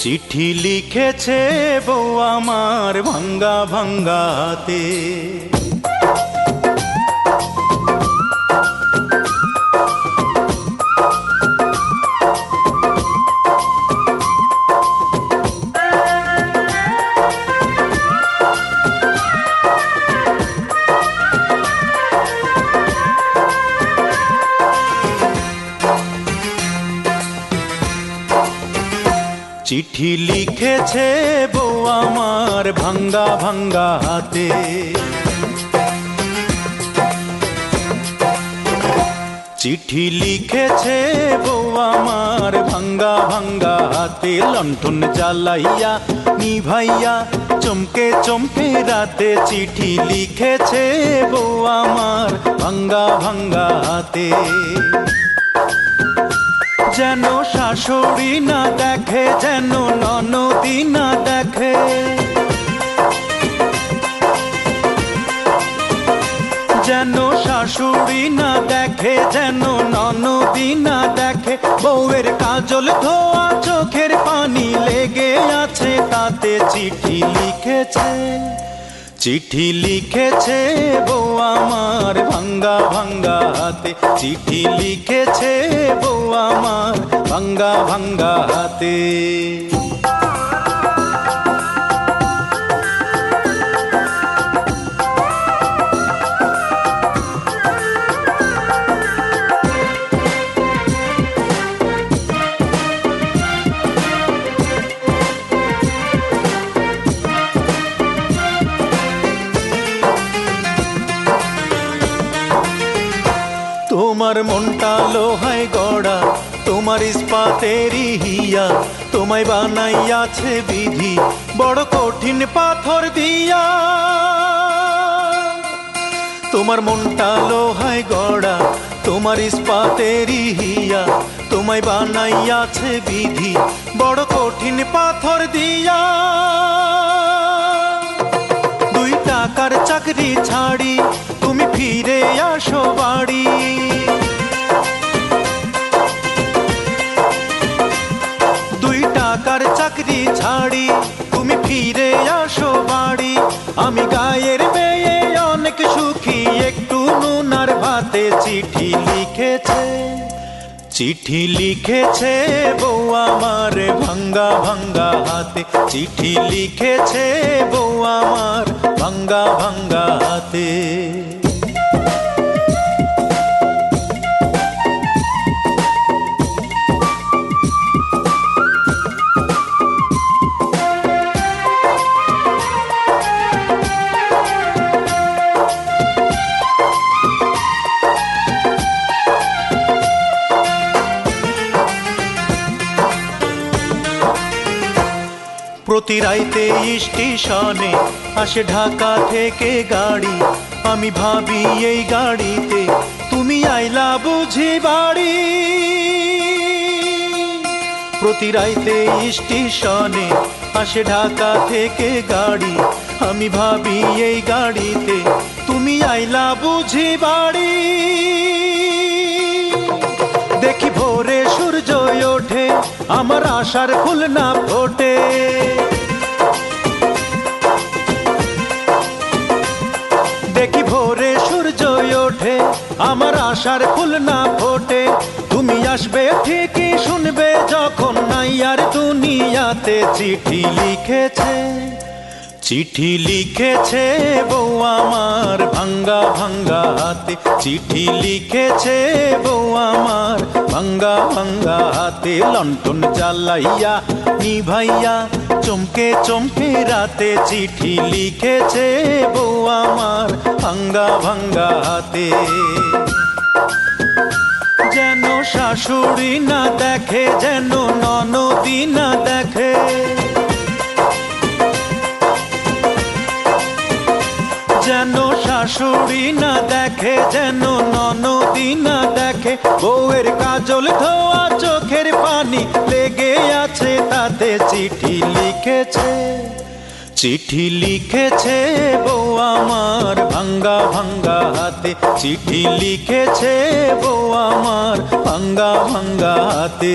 চিঠি লিখেছে বউ আমার ভাঙ্গা ভাঙ্গা হাতে। চিঠি লিখেছে বউ আমার ভাঙ্গা ভাঙ্গা হাতে। চিঠি লিখেছে বউ আমার ভাঙ্গা ভাঙ্গা হাতে। লণ্ঠন জ্বালাইয়া নিভাইয়া চমকে চমকে রাতে চিঠি লিখেছে বউ আমার ভাঙ্গা ভাঙ্গা হাতে। যেন শাশুড়ি না দেখে, যেন ননদি না দেখে, যেন শাশুড়ি না দেখে, যেন ননদি না দেখে। বউয়ের কাজল ধোয়া চোখের পানি লেগে আছে তাতে চিঠি লিখেছে। চিঠি লিখেছে বউ আমার ভাঙ্গা ভাঙ্গা হাতে। চিঠি লিখেছে বউ আমার ভাঙ্গা ভাঙ্গা হাতে। তোমার মনটা লোহায় গড়া, তোমার ইস্পাতেরই হিয়া। তোমায় বানাইয়াছে বিধি বড় কঠিন পাথর দিয়া। তোমার মনটা লোহায় গড়া, তোমার ইস্পাতেরই হিয়া। তোমায় বানাইয়াছে বিধি বড় কঠিন পাথর দিয়া। 2 টাকার চাকরি ছাড়ি তুমি ফিরে আসো বাড়ি। 2 টাকার চাকরি ছাড়ি তুমি ফিরে আসো বাড়ি। আমি গায়ের মেয়ে অনেক সুখী, একটু নুন আর ভাতে চিঠি লিখেছে। চিঠি লিখেছে বউ আমার ভাঙ্গা ভাঙ্গা হাতে। চিঠি লিখেছে বউ আমার ভাঙ্গা ভাঙ্গা হাতে। প্রতি রাইতে স্টেশনে আসে ঢাকা থেকে গাড়ি। আমি ভাবি এই গাড়িতে তুমি আইলা বুঝি বাড়ি। প্রতি রাইতে স্টেশনে আসে ঢাকা থেকে গাড়ি। আমি ভাবি এই গাড়িতে তুমি আইলা বুঝি বাড়ি। দেখি ভোরে সূর্য ওঠে, আমার আশার ফুল না ফোটে। দেখি ভোরে সূর্য ওঠে, আমার আশার ফুল না ফোটে। তুমি আসবে ঠিকই শুনবে যখন নাই আর দুনিয়াতে। চিঠি লিখেছে। চিঠি লিখেছে বউ আমার ভাঙ্গা ভাঙ্গা হাতে। চিঠি লিখেছে বউ আমার ভাঙ্গা ভাঙ্গা হাতে। লণ্ঠন জ্বালাইয়া নিভাইয়া চমকে চমকে রাতে চিঠি লিখেছে বউ আমার ভাঙ্গা ভাঙ্গা হাতে। যেন শাশুড়ি না দেখে, যেন ননদি না দেখে, যেন শাশুড়ি না দেখে, যেন ননদি না দেখে। বউয়ের কাজল ধোয়া চোখের পানি লেগে আছে তাতে চিঠি লিখেছে। চিঠি লিখেছে বউ আমার ভাঙ্গা ভাঙ্গা হাতে। চিঠি লিখেছে বউ আমার ভাঙ্গা ভাঙ্গা হাতে।